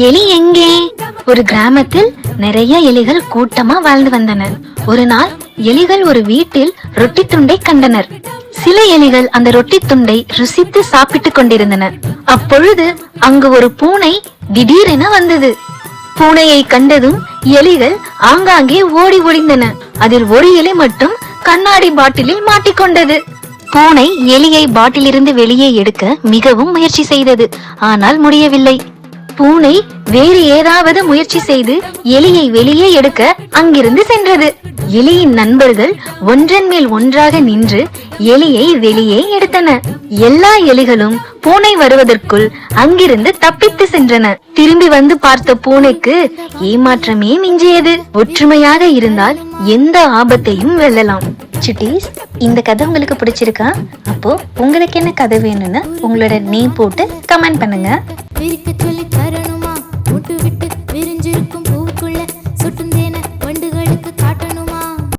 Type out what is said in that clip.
எலி எங்கே? ஒரு கிராமத்தில் நிறைய எலிகள் கூட்டமா வாழ்ந்து வந்தன. ஒரு நாள் எலிகள் ஒரு வீட்டில் ரொட்டி துண்டை கண்டனர். சில எலிகள் அந்த ரொட்டி துண்டை ருசித்து சாப்பிட்டுக் கொண்டிருந்தன. அப்பொழுது அங்கு ஒரு பூனை திடீரென வந்தது. பூனையை கண்டதும் எலிகள் ஆங்காங்கே ஓடி ஒளிந்தன. அதில் ஒரு எலி மட்டும் கண்ணாடி பாட்டிலில் மாட்டிக்கொண்டது. பூனை எலியை பாட்டிலிருந்து வெளியே எடுக்க மிகவும் முயற்சி செய்தது. ஆனால் முடியவில்லை. பூனை வேறு ஏதாவது முயற்சி செய்து எலியை வெளியே எடுக்க அங்கிருந்து சென்றது. எலியின் நண்பர்கள் ஒன்றன் மேல் ஒன்றாக நின்று எலியை வெளியே எடுத்தன. எல்லா எலிகளும் பூனை வருவதற்குள் அங்கிருந்து தப்பித்து சென்றன. திரும்பி வந்து பார்த்த பூனைக்கு ஏமாற்றமே மிஞ்சியது. ஒற்றுமையாக இருந்தால் எந்த ஆபத்தையும் வெல்லலாம். சுட்டீஸ், இந்த கதை உங்களுக்கு பிடிச்சிருக்கா? அப்போ உங்களுக்கு என்ன கதை வேணும்னு உங்களோட நேம் போட்டு கமெண்ட் பண்ணுங்க.